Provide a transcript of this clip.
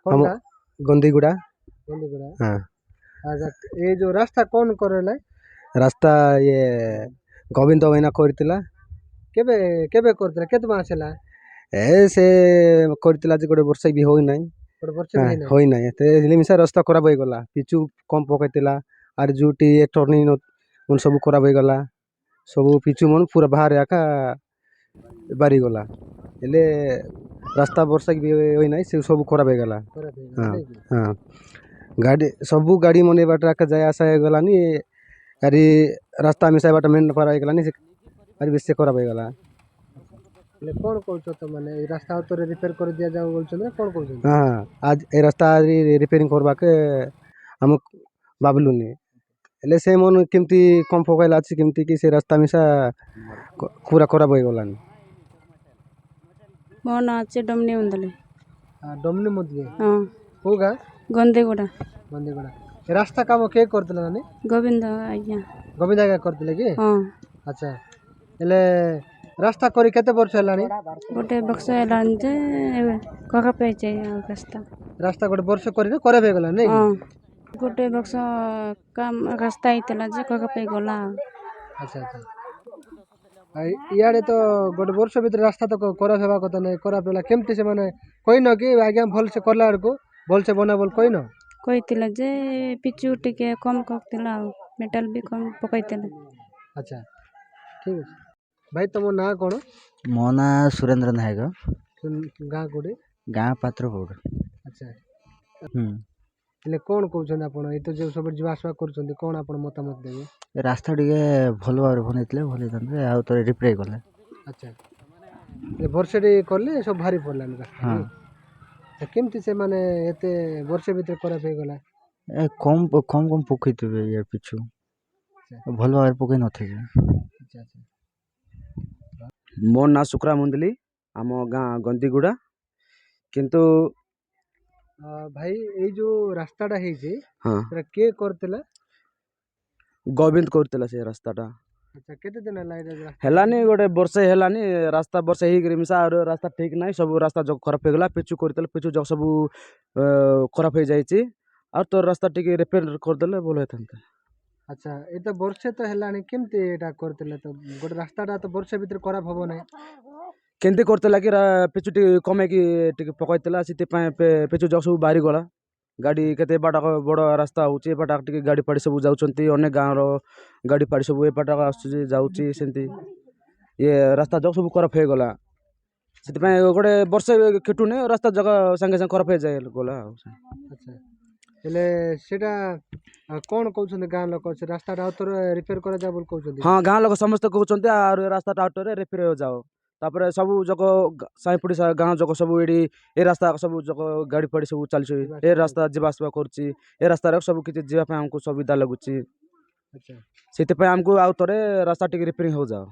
हम কোনটা? गंदीगुड़ा। বন্ধুগুড়া। हाँ। আচ্ছা, এই যে রাস্তা কোন করলে? रास्ता ये गोविंद भाईना करथिला। কেবে কেবে করতে কেতে মাস ହେଲା? ए से करथिला जे गोटे वर्ष भी होई नाही। ଗୋଟେ ବର୍ଷ ବି हाँ ହେଇନାହିଁ। होई नाही ते लिमिसा रास्ता खराब होई गला पिचु कम पकैतिला आर जुटी ए टर्निंग उन सब खराब होई गला सब पिचु मन पूरा बाहर आका बारी गला हेले रास्ता वर्षा भी होई नाही से सब खराब होई गला। ଖରାପ ହେଇଗଲା हाँ ନାଇଁ କି? हाँ गाड़ी सब गाड़ी मन बाट आका जाय आसा होई गलानी आरी रास्ता मिसा बाट मेन पर होई गलानी से आरी बेसी खराब होई गला। ହେଲେ କଣ କହୁଛ ତ ମାନେ ଏଇ ରାସ୍ତା auto ରିପେୟାର କରି ଦିଆଯାଉ ବୋଲୁଛନ୍ତି ନା କଣ କହୁଛନ୍ତି? हाँ आज ए रास्ता रिपेयरिंग करबा के हम बाबलुनी हेले से मन केमती कम पकाइला अछि केमती कि से रास्ता मिसा पूरा खराब होई गलानी। ମୋ ନାଁ ଅଛି ଡମନି ଉନ୍ଦଲେ। ଡମନି ମଧୁଏ ହଁ କୋଉ ଗାଁ? ଗନ୍ଧେଗୁଡ଼ା। ବନ୍ଦିଗୋଡା। ଏ ରାସ୍ତା କାମ କିଏ କରିଥିଲା ନାନୀ? ଗୋବିନ୍ଦ ଆଜ୍ଞା। ଗୋବିନ୍ଦ ଆଜ୍ଞା କରିଥିଲେ କି? ହଁ ଆଚ୍ଛା, ହେଲେ ରାସ୍ତା କରି କେତେ ବର୍ଷ ହେଲାଣି? ଗୋଟେ ବର୍ଷ ହେଲାଣି ଯେ ଏବେ ଖରାପ ହେଇଛି ଆଉ ରାସ୍ତା। ରାସ୍ତା ଗୋଟେ ବର୍ଷ କରିଲେ ଖରାପ ହେଇଗଲା ନାଇଁ କି? ହଁ ଗୋଟେ ବର୍ଷ କାମ ରାସ୍ତା ହେଇଥିଲା ଯେ ଖରାପ ହେଇଗଲା ଆଉ। ଆଚ୍ଛା ଆଚ୍ଛା। ଆଉ ଇଆଡେ ତ ଗୋଟେ ବର୍ଷ ଭିତରେ ରାସ୍ତା ତ ଖରାପ ହେବା କଥା ନାହିଁ, ଖରାପ ହେଲା କେମିତି ସେମାନେ କହିନ କି ଆଜ୍ଞା ଭଲସେ କଲା ବେଳକୁ ଭଲସେ ବନା ବୋଲି କହିନ? କହିଥିଲା ଯେ ପିଚୁ ଟିକେ କମ୍ କରିଥିଲା ଆଉ ମେଟାଲ ବି କମ୍ ପକାଇଥିଲା। ଆଚ୍ଛା ଠିକ ଅଛି। ଭାଇ ତମ ନାଁ କଣ? ମୋ ନାଁ ସୁରେନ୍ଦ୍ର ନାୟକ। ଗାଁ କୋଉଠି? ଗାଁ ପାତ୍ରପୁର। ଆଚ୍ଛା, ହୁଁ। ହେଲେ କଣ କହୁଛନ୍ତି ଆପଣ? ଏଇ ତ ଯୋଉ ସବୁ ଯିବା ଆସିବା କରୁଛନ୍ତି କଣ ଆପଣ ମତାମତ ଦେବେ? ରାସ୍ତା ଟିକେ ଭଲ ଭାବରେ ବନେଇଥିଲେ ଭଲ ହେଇଥାନ୍ତେ ଆଉ ଥରେ ରିପ୍ରେ କଲେ। ଆଚ୍ଛା, ହେଲେ ବର୍ଷେଟି କଲେ ସବୁ ଭାରି ପଡ଼ିଲାନି ରାସ୍ତା ହଁ କି? କେମିତି ସେମାନେ ଏତେ ବର୍ଷେ ଭିତରେ ଖରାପ ହେଇଗଲା? ଏ କମ୍ କମ୍ କମ୍ ପକେଇଥିବେ ଇଏ ପିଛୁ ଭଲ ଭାବରେ ପକେଇ ନଥିବେ। ଆଚ୍ଛା ଆଚ୍ଛା। ମୋ ନାଁ ଶୁକ୍ରା ମୁନ୍ଦଲି ଆମ ଗାଁ ଗନ୍ଦିଗୁଡ଼ା କିନ୍ତୁ ଭାଇ ଏଇ ଯୋଉ ରାସ୍ତାଟା ହେଇଛି ହଁ ସେଟା କିଏ କରିଥିଲା? ଗୋବିନ୍ଦ କରୁଥିଲା ସେ ରାସ୍ତାଟା ଆଚ୍ଛା, କେତେ ଦିନ ହେଲା ଏଇଟା ରାସ୍ତା ହେଲାନି ହେଇଛି? ଗୋଟେ ବର୍ଷେ ହେଲାନି ରାସ୍ତା ବର୍ଷେ ହେଇକରି ମିଶା ଆଉ ରାସ୍ତା ଠିକ ନାହିଁ ସବୁ ରାସ୍ତା ଯୋଗ ଖରାପ ହେଇଗଲା ପିଚୁ କରିଥିଲେ ପିଚୁ ଯୋଗ ସବୁ ଖରାପ ହେଇଯାଇଛି ଆଉ ତୋର ରାସ୍ତା ଟିକେ ରିପେୟାର କରିଦେଲେ ଭଲ ହେଇଥାନ୍ତା। ଆଚ୍ଛା, ଏଇଟା ବର୍ଷେ ତ ହେଲାଣି କେମିତି ଏଇଟା କରିଥିଲେ? ତ ଗୋଟେ ରାସ୍ତାଟା ତ ବର୍ଷେ ଭିତରେ ଖରାପ ହବ ନାହିଁ। କେମିତି କରିଥିଲା କି ପିଚୁ ଟିକେ କମେଇକି ଟିକେ ପକାଇଥିଲା ସେଥିପାଇଁ ପିଚୁ ଯୋଗ ସବୁ ବାହାରିଗଲା ଗାଡ଼ି କେତେ ବାଟ ବଡ଼ ରାସ୍ତା ହେଉଛି ଏ ବାଟ ଟିକେ ଗାଡ଼ି ପାଡ଼ି ସବୁ ଯାଉଛନ୍ତି ଅନେକ ଗାଁର ଗାଡ଼ି ପାଡ଼ି ସବୁ ଏ ବାଟ ଆସୁଛି ଯାଉଛି ସେମିତି ଇଏ ରାସ୍ତା ଯୋଗ ସବୁ ଖରାପ ହେଇଗଲା ସେଥିପାଇଁ ଗୋଟେ ବର୍ଷେ ଖେଟୁନି ରାସ୍ତା ଜାଗା ସାଙ୍ଗେ ସାଙ୍ଗେ ଖରାପ ହେଇଯାଏ ଗଲା ଆଉ। ଆଚ୍ଛା, ହେଲେ ସେଇଟା କଣ କହୁଛନ୍ତି ଗାଁ ଲୋକ? ସେ ରାସ୍ତାଟା ଆଉ ଥରେ ରିପେୟାର କରାଯାଉ ବୋଲି କହୁଛନ୍ତି? ହଁ ଗାଁ ଲୋକ ସମସ୍ତେ କହୁଛନ୍ତି ଆଉ ରାସ୍ତାଟା ଆଉଟରେ ରିପେୟାର ଯାଅ ତାପରେ ସବୁ ଯାକ ସାହି ପଡ଼ିଶା ଗାଁ ଯାକ ସବୁ ଏଠି ଏ ରାସ୍ତା ସବୁ ଯାକ ଗାଡ଼ି ଫାଡ଼ି ସବୁ ଚାଲିଛି ଏ ରାସ୍ତା ଯିବା ଆସିବା କରୁଛି ଏ ରାସ୍ତାରେ ସବୁ କିଛି ଯିବା ପାଇଁ ଆମକୁ ସୁବିଧା ଲାଗୁଛି ଆଚ୍ଛା। ସେଥିପାଇଁ ଆମକୁ ଆଉ ଥରେ ରାସ୍ତା ଟିକେ ରିପେୟାରିଂ ହଉ ଯାଅ।